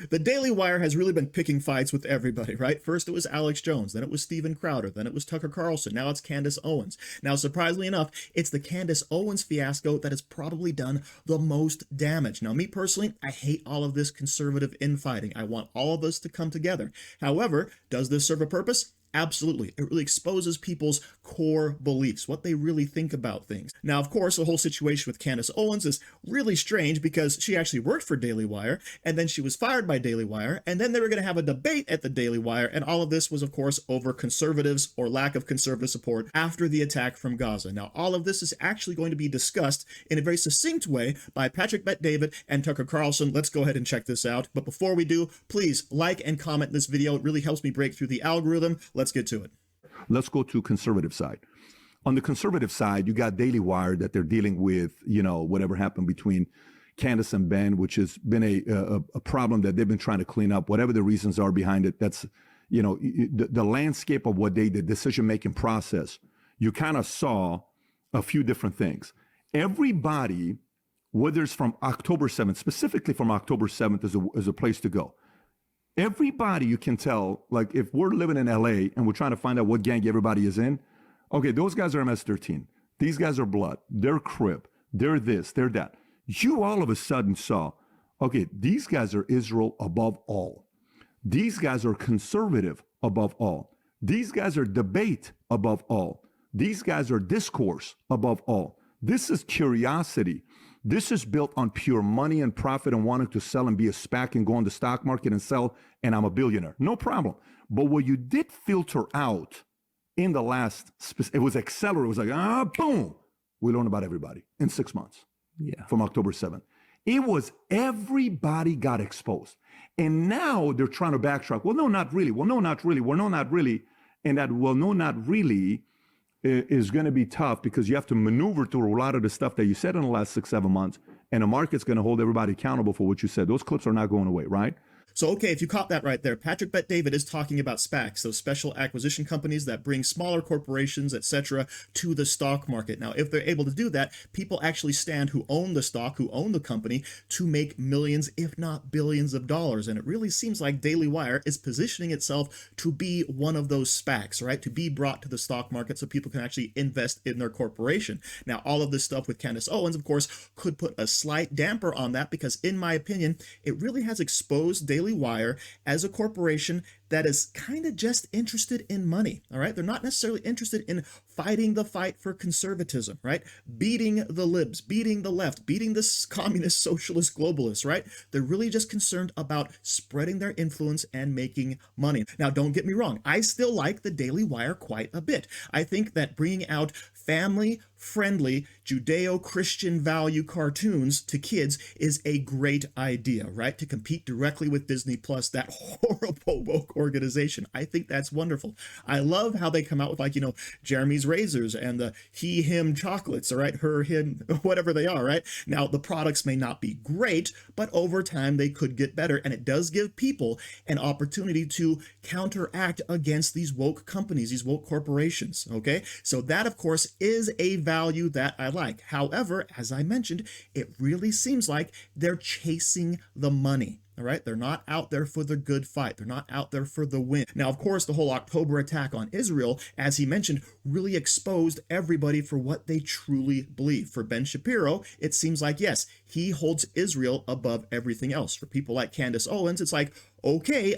The Daily Wire has really been picking fights with everybody, right? First it was Alex Jones, then it was Steven Crowder, then it was Tucker Carlson, now it's Candace Owens. Now, surprisingly enough, it's the Candace Owens fiasco that has probably done the most damage. Now, me personally, I hate all of this conservative infighting. I want all of us to come together. However, does this serve a purpose? Absolutely. It really exposes people's core beliefs, what they really think about things. Now, of course, the whole situation with Candace Owens is really strange because she actually worked for Daily Wire, and then she was fired by Daily Wire, and then they were going to have a debate at the Daily Wire, and all of this was, of course, over conservatives or lack of conservative support after the attack from Gaza. Now, all of this is actually going to be discussed in a very succinct way by Patrick Bet-David and Tucker Carlson. Let's go ahead and check this out. But before we do, please like and comment this video. It really helps me break through the algorithm. Let's get to it. Let's go to conservative side. On the conservative side, you got Daily Wire that they're dealing with, whatever happened between Candace and Ben, which has been a problem that they've been trying to clean up, whatever the reasons are behind it. That's, the landscape of what the decision-making process, you kind of saw a few different things. Everybody, whether it's from October 7th, specifically from October 7th is a place to go. Everybody you can tell, like if we're living in LA and we're trying to find out what gang everybody is in, okay, those guys are MS-13. These guys are Blood. They're Crip. They're this, they're that. You all of a sudden saw, okay, these guys are Israel above all. These guys are conservative above all. These guys are debate above all. These guys are discourse above all. This is curiosity. This is built on pure money and profit and wanting to sell and be a SPAC and go on the stock market and sell, and I'm a billionaire. No problem. But what you did filter out in the last, it was accelerated. It was like, boom. We learned about everybody in 6 months. Yeah. From October 7th. It was everybody got exposed. And now they're trying to backtrack. Well, no, not really. Well, no, not really. Well, no, not really. And that, well, no, not really is going to be tough because you have to maneuver through a lot of the stuff that you said in the last 6-7 months, and the market's going to hold everybody accountable for what you said. Those clips are not going away, right? So, okay, if you caught that right there, Patrick Bet-David is talking about SPACs, those special acquisition companies that bring smaller corporations, etc., to the stock market. Now, if they're able to do that, people actually stand who own the stock, who own the company, to make millions, if not billions of dollars. And it really seems like Daily Wire is positioning itself to be one of those SPACs, right? To be brought to the stock market so people can actually invest in their corporation. Now, all of this stuff with Candace Owens, of course, could put a slight damper on that because, in my opinion, it really has exposed Daily Wire as a corporation that is kind of just interested in money, all right? They're not necessarily interested in fighting the fight for conservatism, right? Beating the libs, beating the left, beating the communist, socialist, globalists, right? They're really just concerned about spreading their influence and making money. Now, don't get me wrong. I still like the Daily Wire quite a bit. I think that bringing out family-friendly Judeo-Christian value cartoons to kids is a great idea, right? To compete directly with Disney Plus, that horrible woke organization. I think that's wonderful. I love how they come out with, like, Jeremy's razors and the he/him chocolates, all right? Her, him, whatever they are, right? Now, the products may not be great, but over time they could get better, and it does give people an opportunity to counteract against these woke companies, these woke corporations, okay? So that, of course, is a value that I like. However, as I mentioned, it really seems like they're chasing the money. All right, they're not out there for the good fight. They're not out there for the win. Now, of course, the whole October attack on Israel, as he mentioned, really exposed everybody for what they truly believe. For Ben Shapiro, it seems like, yes, he holds Israel above everything else. For people like Candace Owens, it's like, okay,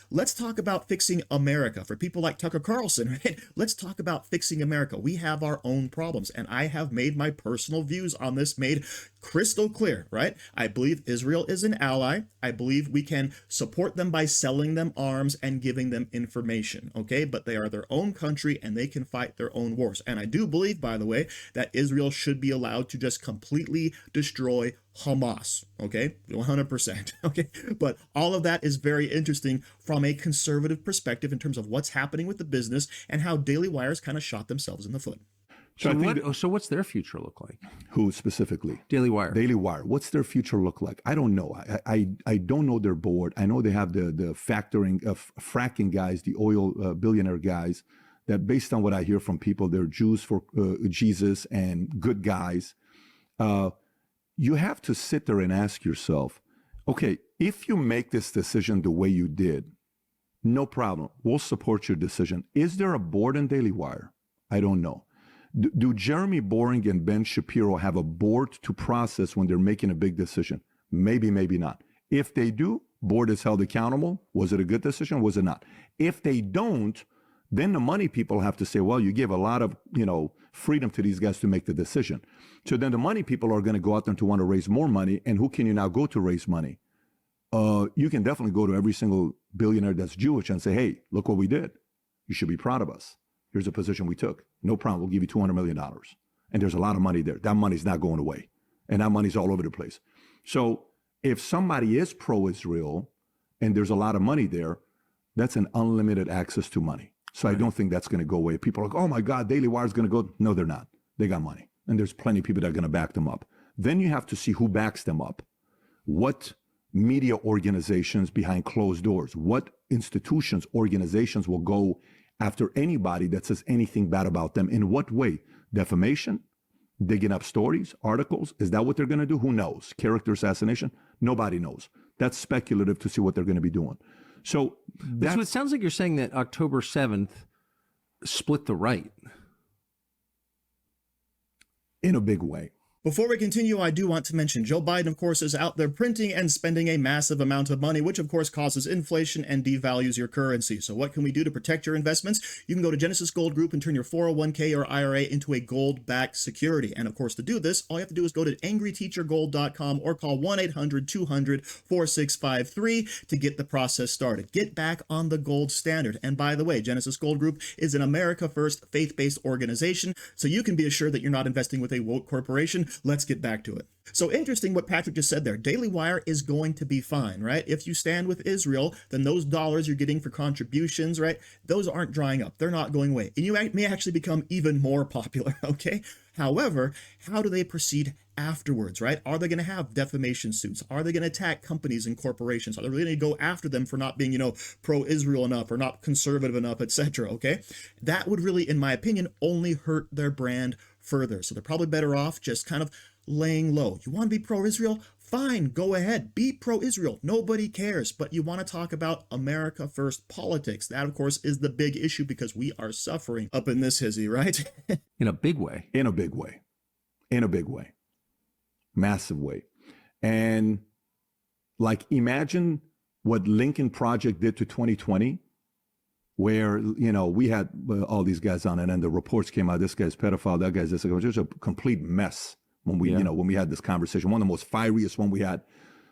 let's talk about fixing America. For people like Tucker Carlson, right? Let's talk about fixing America. We have our own problems, and I have made my personal views on this made crystal clear, right? I believe Israel is an ally. I believe we can support them by selling them arms and giving them information, okay? But they are their own country, and they can fight their own wars. And I do believe, by the way, that Israel should be allowed to just completely destroy Hamas, okay? 100%, okay? But all of that is very interesting from a conservative perspective in terms of what's happening with the business and how Daily Wire's kind of shot themselves in the foot. So what's their future look like? Who specifically? Daily Wire. Daily Wire. What's their future look like? I don't know. I don't know their board. I know they have the factoring of fracking guys, the oil billionaire guys, that based on what I hear from people, they're Jews for Jesus and good guys. You have to sit there and ask yourself, okay, if you make this decision the way you did, no problem. We'll support your decision. Is there a board in Daily Wire? I don't know. Do Jeremy Boring and Ben Shapiro have a board to process when they're making a big decision? Maybe, maybe not. If they do, board is held accountable. Was it a good decision? Was it not? If they don't, then the money people have to say, well, you give a lot of, freedom to these guys to make the decision. So then the money people are going to go out there to want to raise more money. And who can you now go to raise money? You can definitely go to every single billionaire that's Jewish and say, hey, look what we did. You should be proud of us. Here's a position we took. No problem. We'll give you $200 million. And there's a lot of money there. That money's not going away. And that money's all over the place. So if somebody is pro-Israel and there's a lot of money there, that's an unlimited access to money. So I don't think that's going to go away. People are like, oh my God, Daily Wire is going to go. No, they're not. They got money. And there's plenty of people that are going to back them up. Then you have to see who backs them up. What media organizations behind closed doors, what institutions, organizations will go after anybody that says anything bad about them. In what way? Defamation? Digging up stories, articles? Is that what they're going to do? Who knows? Character assassination? Nobody knows. That's speculative to see what they're going to be doing. So it sounds like you're saying that October 7th split the right. In a big way. Before we continue, I do want to mention Joe Biden, of course, is out there printing and spending a massive amount of money, which of course causes inflation and devalues your currency. So what can we do to protect your investments? You can go to Genesis Gold Group and turn your 401k or IRA into a gold-backed security. And of course, to do this, all you have to do is go to angryteachergold.com or call 1-800-200-4653 to get the process started. Get back on the gold standard. And by the way, Genesis Gold Group is an America First faith-based organization, so you can be assured that you're not investing with a woke corporation. Let's get back to it. So interesting what Patrick just said there. Daily Wire is going to be fine, right? If you stand with Israel, then those dollars you're getting for contributions, right? Those aren't drying up. They're not going away. And you may actually become even more popular, okay? However, how do they proceed afterwards, right? Are they going to have defamation suits? Are they going to attack companies and corporations? Are they really going to go after them for not being, pro-Israel enough or not conservative enough, etc., okay? That would really, in my opinion, only hurt their brand further. So they're probably better off just kind of laying low. You want to be pro-Israel? Fine, go ahead. Be pro-Israel. Nobody cares. But you want to talk about America First politics. That, of course, is the big issue because we are suffering up in this hizzy, right? In a big way. In a big way. In a big way. Massive way. And imagine what Lincoln Project did to 2020. Where, we had all these guys on, and then the reports came out, this guy's pedophile, that guy's this. It was just a complete mess when we, when we had this conversation. One of the most fieriest one we had.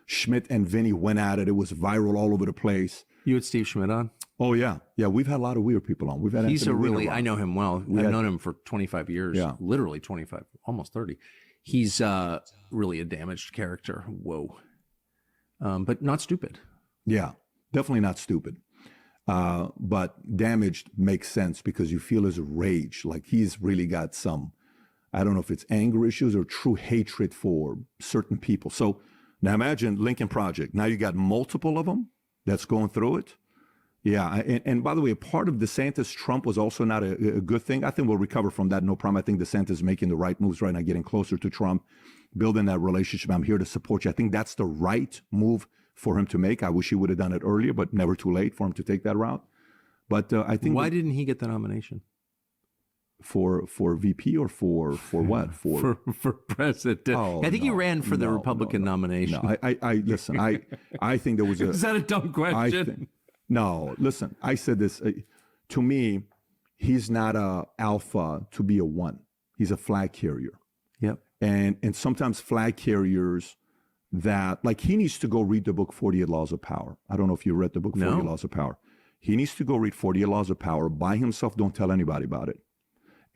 Schmidt and Vinny went at it. It was viral all over the place. You had Steve Schmidt on? Oh, yeah. Yeah, we've had a lot of weird people on. We've had He's I know him well. I've known him for 25 years. Yeah. Literally 25, almost 30. He's really a damaged character. Whoa. But not stupid. Yeah, definitely not stupid. But damaged makes sense because you feel his rage. Like he's really got some, I don't know if it's anger issues or true hatred for certain people. So now imagine Lincoln Project. Now you got multiple of them that's going through it. Yeah. And by the way, a part of DeSantis, Trump was also not a good thing. I think we'll recover from that. No problem. I think DeSantis is making the right moves right now, getting closer to Trump, building that relationship. I'm here to support you. I think that's the right move for him to make. I wish he would have done it earlier, but never too late for him to take that route. But I think why didn't he get the nomination for VP or for what for president? Oh, I think he ran for the Republican nomination. No, I listen. I think there was a. Is that a dumb question? No, listen. I said this. To me, he's not a alpha to be a one. He's a flag carrier. Yep. And sometimes flag carriers. That he needs to go read the book 48 Laws of Power. I don't know if you read the book 48 Laws of Power. He needs to go read 48 Laws of Power by himself. Don't tell anybody about it.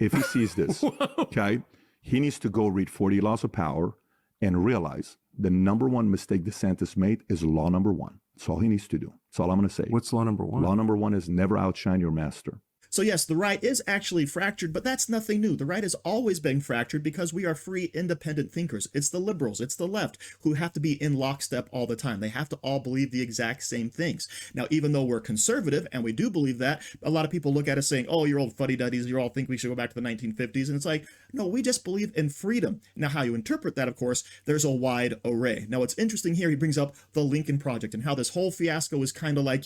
If he sees this, okay, he needs to go read 48 Laws of Power and realize the number one mistake DeSantis made is law number one. That's all he needs to do. That's all I'm going to say. What's law number one? Law number one is never outshine your master. So yes, the right is actually fractured, but that's nothing new. The right has always been fractured because we are free, independent thinkers. It's the liberals, it's the left who have to be in lockstep all the time. They have to all believe the exact same things. Now, even though we're conservative, and we do believe that, a lot of people look at us saying, oh, you're old fuddy-duddies, you all think we should go back to the 1950s. And it's like, No, we just believe in freedom. Now, how you interpret that, of course, there's a wide array. Now, what's interesting here, he brings up the Lincoln Project and how this whole fiasco is kind of like,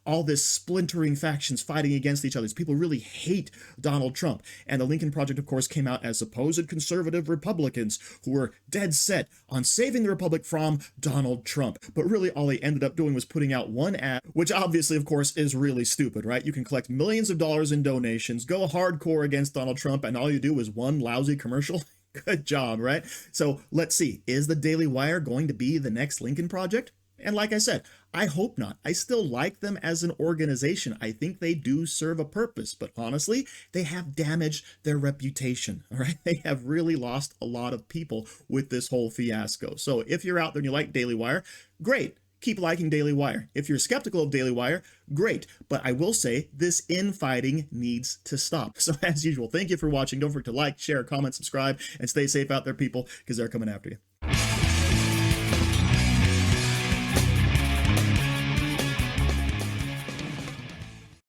all this splintering factions fighting against each other. People really hate Donald Trump. And the Lincoln Project, of course, came out as supposed conservative Republicans who were dead set on saving the Republic from Donald Trump. But really, all they ended up doing was putting out one ad, which obviously, of course, is really stupid, right? You can collect millions of dollars in donations, go hardcore against Donald Trump, and all you do is one lousy commercial. Good job, right? So let's see. Is the Daily Wire going to be the next Lincoln Project? And like I said, I hope not. I still like them as an organization. I think they do serve a purpose, but honestly, they have damaged their reputation. All right. They have really lost a lot of people with this whole fiasco. So if you're out there and you like Daily Wire, great. Keep liking Daily Wire. If you're skeptical of Daily Wire, great. But I will say this infighting needs to stop. So as usual, thank you for watching. Don't forget to like, share, comment, subscribe, and stay safe out there, people, because they're coming after you.